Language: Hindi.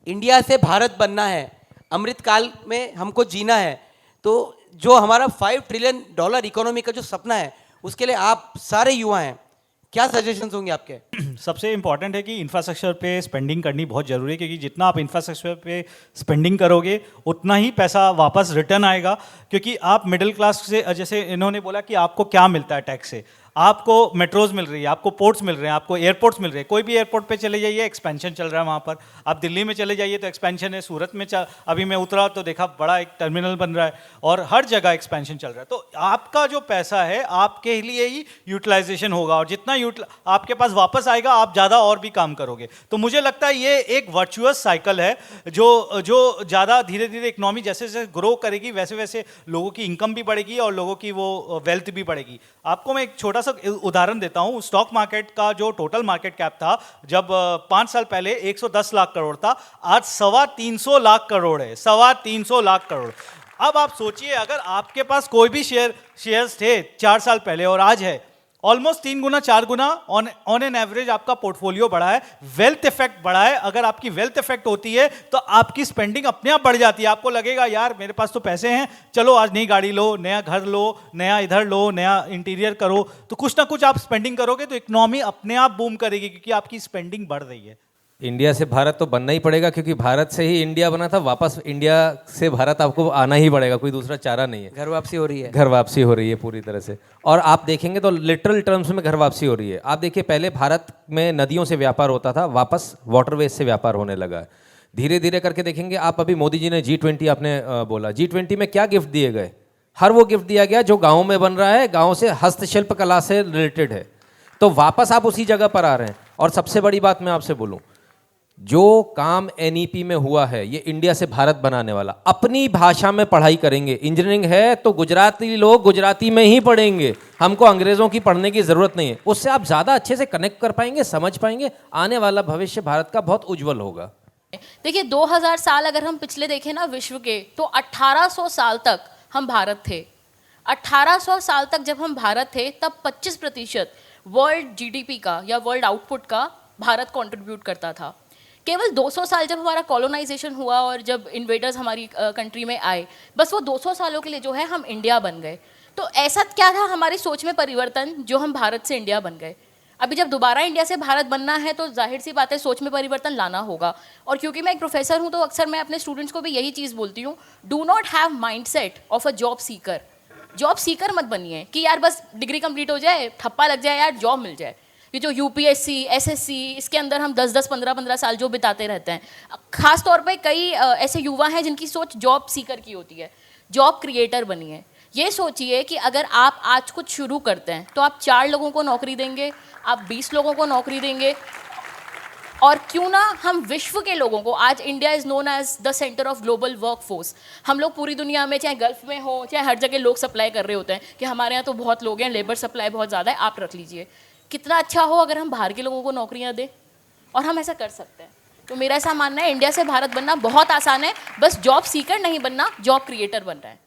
इंडिया से भारत बनना है, अमृत काल में हमको जीना है, तो जो हमारा $5 ट्रिलियन इकोनॉमी का जो सपना है, उसके लिए आप सारे युवा हैं, क्या सजेशंस होंगे आपके? सबसे इंपॉर्टेंट है कि इंफ्रास्ट्रक्चर पे स्पेंडिंग करनी बहुत ज़रूरी है, क्योंकि जितना आप इंफ्रास्ट्रक्चर पे स्पेंडिंग करोगे उतना ही पैसा वापस रिटर्न आएगा। क्योंकि आप मिडिल क्लास से, जैसे इन्होंने बोला कि आपको क्या मिलता है टैक्स से, आपको मेट्रोज मिल रही है, आपको पोर्ट्स मिल रहे हैं, आपको एयरपोर्ट्स मिल रहे हैं। कोई भी एयरपोर्ट पे चले जाइए एक्सपेंशन चल रहा है वहाँ पर। आप दिल्ली में चले जाइए तो एक्सपेंशन है, सूरत में अभी मैं उतरा तो देखा बड़ा एक टर्मिनल बन रहा है, और हर जगह एक्सपेंशन चल रहा है। तो आपका जो पैसा है आपके लिए ही यूटिलाइजेशन होगा, और जितना आपके पास वापस आएगा आप ज़्यादा और भी काम करोगे। तो मुझे लगता है ये एक वर्चुअस साइकिल है, जो ज़्यादा धीरे धीरे इकोनॉमी जैसे जैसे ग्रो करेगी वैसे वैसे लोगों की इनकम भी बढ़ेगी और लोगों की वो वेल्थ भी बढ़ेगी। आपको मैं एक छोटा सा उदाहरण देता हूं। स्टॉक मार्केट का जो टोटल मार्केट कैप था जब 5 साल पहले 110 लाख करोड़ था, आज 325 लाख करोड़ है। 325 लाख करोड़। अब आप सोचिए, अगर आपके पास कोई भी शेयर्स थे 4 साल पहले और आज है, almost 3 Guna 4 Guna on an average आपका पोर्टफोलियो बढ़ा है, वेल्थ इफेक्ट बढ़ा है। अगर आपकी वेल्थ इफेक्ट होती है तो आपकी स्पेंडिंग अपने आप बढ़ जाती है। आपको लगेगा यार मेरे पास तो पैसे हैं, चलो आज नई गाड़ी लो, नया घर लो, नया इधर लो, नया इंटीरियर करो, तो कुछ ना कुछ आप स्पेंडिंग करोगे तो इकोनॉमी अपने आप बूम करेगी, क्योंकि आपकी स्पेंडिंग बढ़ रही है। इंडिया से भारत तो बनना ही पड़ेगा, क्योंकि भारत से ही इंडिया बना था। वापस इंडिया से भारत आपको आना ही पड़ेगा, कोई दूसरा चारा नहीं है। घर वापसी हो रही है, घर वापसी हो रही है पूरी तरह से। और आप देखेंगे तो लिटरल टर्म्स में घर वापसी हो रही है। आप देखिए, पहले भारत में नदियों से व्यापार होता था, वापस वाटरवेज से व्यापार होने लगा है धीरे धीरे करके। देखेंगे आप, अभी मोदी जी ने G20 आपने बोला, G20 में क्या गिफ्ट दिए गए? हर वो गिफ्ट दिया गया जो गाँव में बन रहा है, गाँव से हस्तशिल्प कला से रिलेटेड है। तो वापस आप उसी जगह पर आ रहे हैं। और सबसे बड़ी बात मैं आपसे बोलूँ, जो काम NEP में हुआ है, ये इंडिया से भारत बनाने वाला, अपनी भाषा में पढ़ाई करेंगे। इंजीनियरिंग है तो गुजराती लोग गुजराती में ही पढ़ेंगे, हमको अंग्रेजों की पढ़ने की जरूरत नहीं है। उससे आप ज्यादा अच्छे से कनेक्ट कर पाएंगे, समझ पाएंगे। आने वाला भविष्य भारत का बहुत उज्जवल होगा। देखिए 2000 साल अगर हम पिछले देखें ना विश्व के, तो 1800 साल तक हम भारत थे। 1800 साल तक जब हम भारत थे तब 25% वर्ल्ड GDP का या वर्ल्ड आउटपुट का भारत कंट्रीब्यूट करता था। केवल 200 साल जब हमारा कॉलोनाइजेशन हुआ और जब इन्वेडर्स हमारी कंट्री में आए, बस वो 200 सालों के लिए जो है हम इंडिया बन गए। तो ऐसा क्या था हमारी सोच में परिवर्तन जो हम भारत से इंडिया बन गए? अभी जब दोबारा इंडिया से भारत बनना है तो जाहिर सी बात है सोच में परिवर्तन लाना होगा। और क्योंकि मैं एक प्रोफेसर हूँ तो अक्सर मैं अपने स्टूडेंट्स को भी यही चीज़ बोलती हूँ, do not have mindset of a job seeker. Job seeker मत बनिए कि यार बस डिग्री कंप्लीट हो जाए, ठप्पा लग जाए, यार जॉब मिल जाए। ये जो UPSC SSC, इसके अंदर हम 10-10 15-15 साल जो बिताते रहते हैं। खास तौर पे कई ऐसे युवा हैं जिनकी सोच जॉब सीकर की होती है। जॉब क्रिएटर बनिए। ये सोचिए कि अगर आप आज कुछ शुरू करते हैं तो आप 4 लोगों को नौकरी देंगे, आप 20 लोगों को नौकरी देंगे, और क्यों ना हम विश्व के लोगों को, आज India is known as the centre of global work force. हम लोग पूरी दुनिया में, चाहे गल्फ में हो चाहे हर जगह, लोग सप्लाई कर रहे होते हैं कि हमारे यहाँ तो बहुत लोग हैं, लेबर सप्लाई बहुत ज़्यादा है, आप रख लीजिए। कितना अच्छा हो अगर हम बाहर के लोगों को नौकरियां दें, और हम ऐसा कर सकते हैं। तो मेरा ऐसा मानना है, इंडिया से भारत बनना बहुत आसान है, बस जॉब सीकर नहीं बनना, जॉब क्रिएटर बनना है।